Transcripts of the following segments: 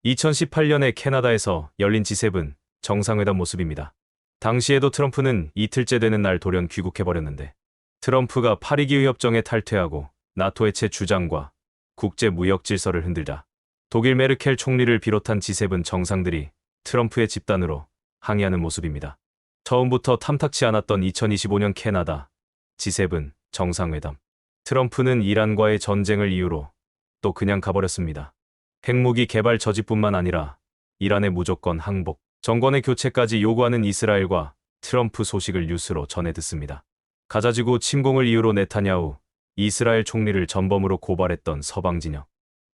2018년에 캐나다에서 열린 G7 정상회담 모습입니다. 당시에도 트럼프는 이틀째 되는 날 돌연 귀국해버렸는데 트럼프가 파리기후 협정에 탈퇴하고 나토 해체 주장과 국제 무역 질서를 흔들자 독일 메르켈 총리를 비롯한 G7 정상들이 트럼프의 집단으로 항의하는 모습입니다. 처음부터 탐탁치 않았던 2025년 캐나다 G7 정상회담. 트럼프는 이란과의 전쟁을 이유로 또 그냥 가버렸습니다. 핵무기 개발 저지뿐만 아니라 이란의 무조건 항복, 정권의 교체까지 요구하는 이스라엘과 트럼프 소식을 뉴스로 전해 듣습니다. 가자지구 침공을 이유로 네타냐후 이스라엘 총리를 전범으로 고발했던 서방 진영.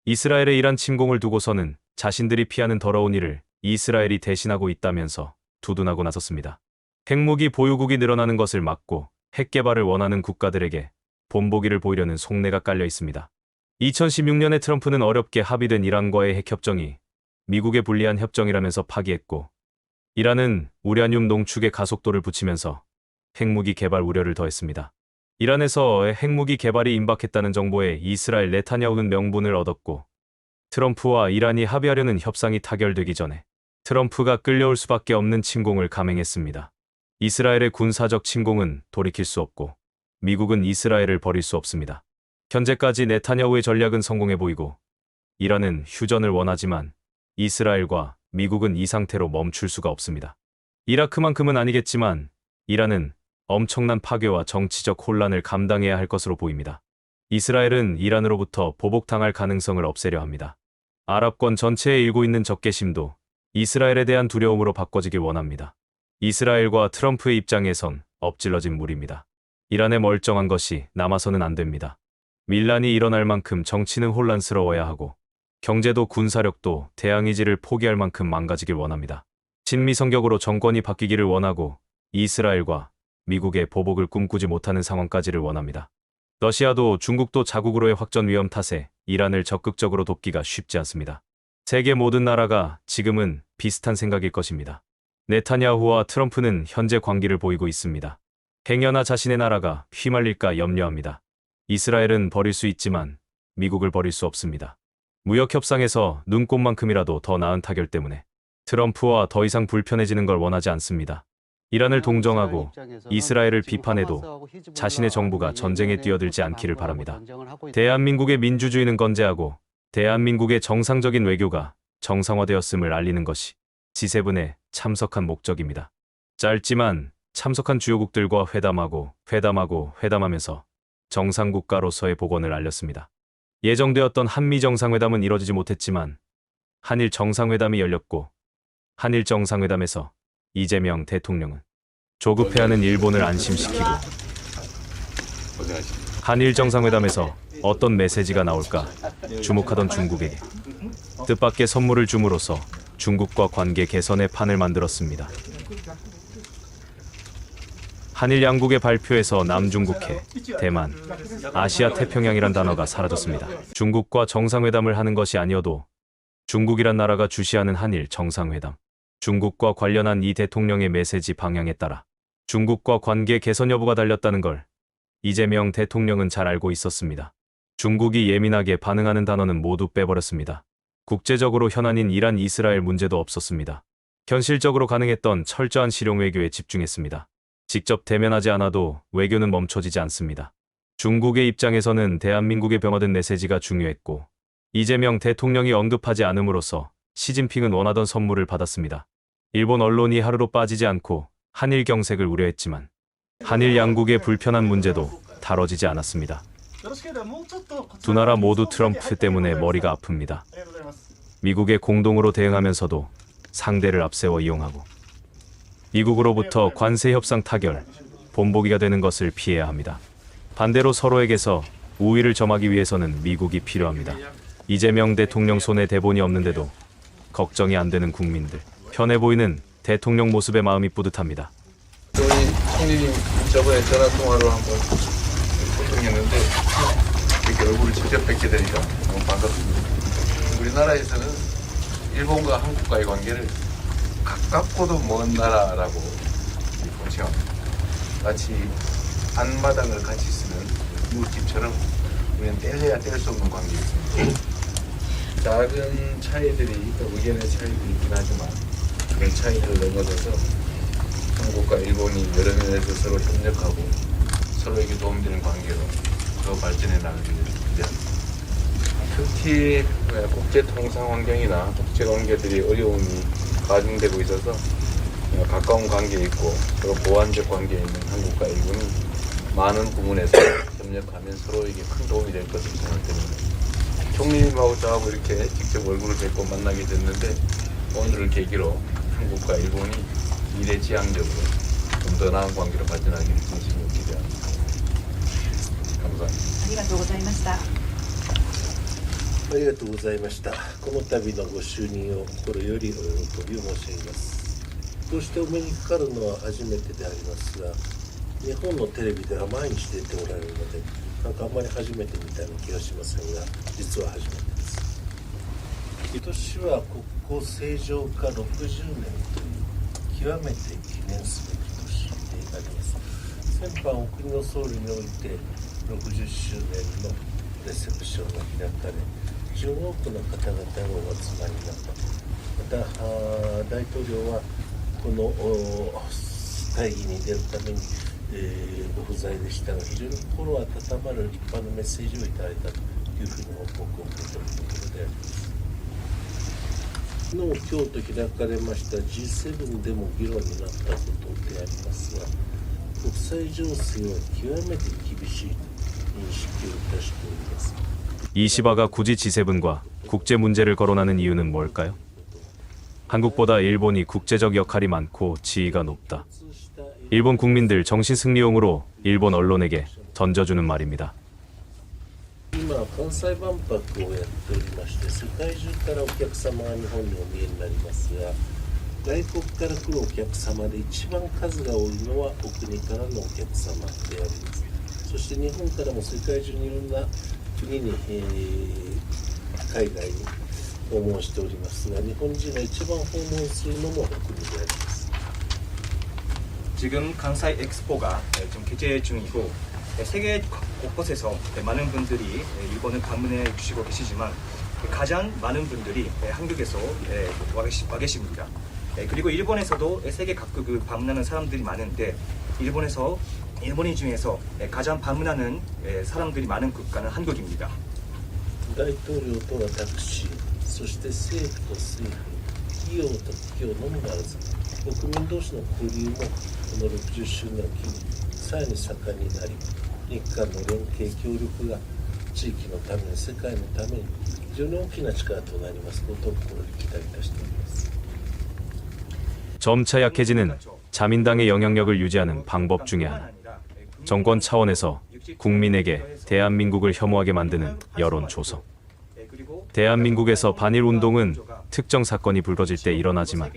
이스라엘의 이란 침공을 두고서는 자신들이 피하는 더러운 일을 이스라엘이 대신하고 있다면서 두둔하고 나섰습니다. 핵무기 보유국이 늘어나는 것을 막고 핵 개발을 원하는 국가들에게 본보기를 보이려는 속내가 깔려 있습니다. 2016년에 트럼프는 어렵게 합의된 이란과의 핵협정이 미국에 불리한 협정이라면서 파기했고 이란은 우라늄 농축에 가속도를 붙이면서 핵무기 개발 우려를 더했습니다. 이란에서 핵무기 개발이 임박했다는 정보에 이스라엘 네타냐후는 명분을 얻었고 트럼프와 이란이 합의하려는 협상이 타결되기 전에 트럼프가 끌려올 수밖에 없는 침공을 감행했습니다. 이스라엘의 군사적 침공은 돌이킬 수 없고 미국은 이스라엘을 버릴 수 없습니다. 현재까지 네타냐후의 전략은 성공해 보이고 이란은 휴전을 원하지만 이스라엘과 미국은 이 상태로 멈출 수가 없습니다. 이라크만큼은 아니겠지만 이란은 엄청난 파괴와 정치적 혼란을 감당해야 할 것으로 보입니다. 이스라엘은 이란으로부터 보복당할 가능성을 없애려 합니다. 아랍권 전체에 일고 있는 적개심도 이스라엘에 대한 두려움으로 바꿔지길 원합니다. 이스라엘과 트럼프의 입장에선 엎질러진 물입니다. 이란에 멀쩡한 것이 남아서는 안 됩니다. 밀란이 일어날 만큼 정치는 혼란스러워야 하고 경제도 군사력도 대항의지를 포기할 만큼 망가지길 원합니다. 친미성격으로 정권이 바뀌기를 원하고 이스라엘과 미국의 보복을 꿈꾸지 못하는 상황까지를 원합니다. 러시아도 중국도 자국으로의 확전 위험 탓에 이란을 적극적으로 돕기가 쉽지 않습니다. 세계 모든 나라가 지금은 비슷한 생각일 것입니다. 네타냐후와 트럼프는 현재 광기를 보이고 있습니다. 행여나 자신의 나라가 휘말릴까 염려합니다. 이스라엘은 버릴 수 있지만 미국을 버릴 수 없습니다. 무역협상에서 눈꼽만큼이라도 더 나은 타결 때문에 트럼프와 더 이상 불편해지는 걸 원하지 않습니다. 이란을 동정하고 이스라엘을 비판해도 자신의 정부가 전쟁에 뛰어들지 않기를 바랍니다. 대한민국의 민주주의는 건재하고 대한민국의 정상적인 외교가 정상화되었음을 알리는 것이 G7에 참석한 목적입니다. 짧지만 참석한 주요국들과 회담하면서 정상국가로서의 복원을 알렸습니다. 예정되었던 한미 정상회담은 이뤄지지 못했지만 한일 정상회담이 열렸고 한일 정상회담에서 이재명 대통령은 조급해하는 일본을 안심시키고 한일 정상회담에서 어떤 메시지가 나올까 주목하던 중국에게 뜻밖의 선물을 줌으로써 중국과 관계 개선의 판을 만들었습니다. 한일 양국의 발표에서 남중국해, 대만, 아시아 태평양이란 단어가 사라졌습니다. 중국과 정상회담을 하는 것이 아니어도 중국이란 나라가 주시하는 한일 정상회담, 중국과 관련한 이 대통령의 메시지 방향에 따라 중국과 관계 개선 여부가 달렸다는 걸 이재명 대통령은 잘 알고 있었습니다. 중국이 예민하게 반응하는 단어는 모두 빼버렸습니다. 국제적으로 현안인 이란 이스라엘 문제도 없었습니다. 현실적으로 가능했던 철저한 실용 외교에 집중했습니다. 직접 대면하지 않아도 외교는 멈춰지지 않습니다. 중국의 입장에서는 대한민국에 병얻은 메시지가 중요했고 이재명 대통령이 언급하지 않음으로써 시진핑은 원하던 선물을 받았습니다. 일본 언론이 하루로 빠지지 않고 한일 경색을 우려했지만 한일 양국의 불편한 문제도 다뤄지지 않았습니다. 두 나라 모두 트럼프 때문에 머리가 아픕니다. 미국에 공동으로 대응하면서도 상대를 앞세워 이용하고 미국으로부터 관세 협상 타결, 본보기가 되는 것을 피해야 합니다. 반대로 서로에게서 우위를 점하기 위해서는 미국이 필요합니다. 이재명 대통령 손에 대본이 없는데도 걱정이 안 되는 국민들. 편해 보이는 대통령 모습에 마음이 뿌듯합니다. 우리 총리님 저번에 전화통화로 한번 소통했는데 이렇게 얼굴을 직접 뵙게 되니까 너무 반갑습니다. 우리나라에서는 일본과 한국과의 관계를 가깝고도 먼 나라라고 공칭합니다. 마치 앞마당을 같이 쓰는 물집처럼 우리는 뗄래야 뗄 수 없는 관계입니다. 작은 차이들이 또 의견의 차이도 있긴 하지만 그런 차이들을 넘어서서 한국과 일본이 여러 면에서 서로 협력하고 서로에게 도움되는 관계로 더 발전해 나가기를 기대합니다. 특히 국제 통상 환경이나 국제 관계들이 어려움이 가중되고 있어서 가까운 관계에 있고 서로 보완적 관계에 있는 한국과 일본이 많은 부분에서 협력하면 서로에게 큰 도움이 될 것으로 생각됩니다. 총리님하고 저하고 이렇게 직접 얼굴을 뵙고 만나게 됐는데 오늘을 계기로 한국과 일본이 미래지향적으로 좀 더 나은 관계로 발전하기를 진심으로 기대합니다. 감사합니다. ありがとうございました。ありがとうございました。この度のご就任を心よりお喜びを申し上げます。こうしてお目にかかるのは初めてでありますが、日本のテレビでは毎日出ておられるので、なんかあんまり初めてみたいな気がしませんが、実は初めてです。今年は国交正常化60年という極めて記念すべき年であります。先般お国の総理において60周年のレセプションが開かれ、非常に多くの方々がお集まりになった。また大統領はこの会議に出るために、ご不在でしたが、非常に心温まる立派なメッセージをいただいたというふうに報告を受けているところであります。昨日、今日と開かれました G7 でも議論になったことでありますが、国際情勢は極めて厳しいと認識をいたしております。 이시바가 굳이 G7과 국제 문제를 거론하는 이유는 뭘까요? 한국보다 일본이 국제적 역할이 많고 지위가 높다. 일본 국민들 정신 승리용으로 일본 언론에게 던져주는 말입니다. 今関西万博をやっておりまして、世界中からお客様が日本にお見えになりますが、外国から来るお客様で一番数が多いのはお国からのお客様であります。そして日本からも世界中にいろんな国に、海外に訪問しておりますが、日本人が一番訪問するのもお国であります。 지금関西 엑스포가 좀 개최 중이고 세계 곳곳에서 많은 분들이 일본을 방문해 주시고 계시지만 가장 많은 분들이 한국에서 와 계십니다. 그리고 일본에서도 세계 각국을 방문하는 사람들이 많은데 일본에서 일본인 중에서 가장 방문하는 사람들이 많은 국가는 한국입니다. 大統領と私、そして政府と政府、企業と企業のみならず、国民同士の交流もこの60周年を機にさらに盛んになり、日韓の連携協力が地域のために、世界のために非常に大きな力となりますことを心より期待いたしております。 점차 약해지는 자민당의 영향력을 유지하는 방법 중에 하나. 정권 차원에서 국민에게 대한민국을 혐오하게 만드는 여론 조성. 대한민국에서 반일 운동은 특정 사건이 불거질 때 일어나지만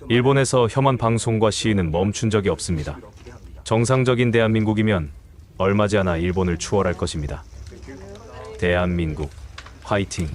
일본에서 혐한 방송과 시위는 멈춘 적이 없습니다. 정상적인 대한민국이면 얼마지 않아 일본을 추월할 것입니다. 대한민국 화이팅!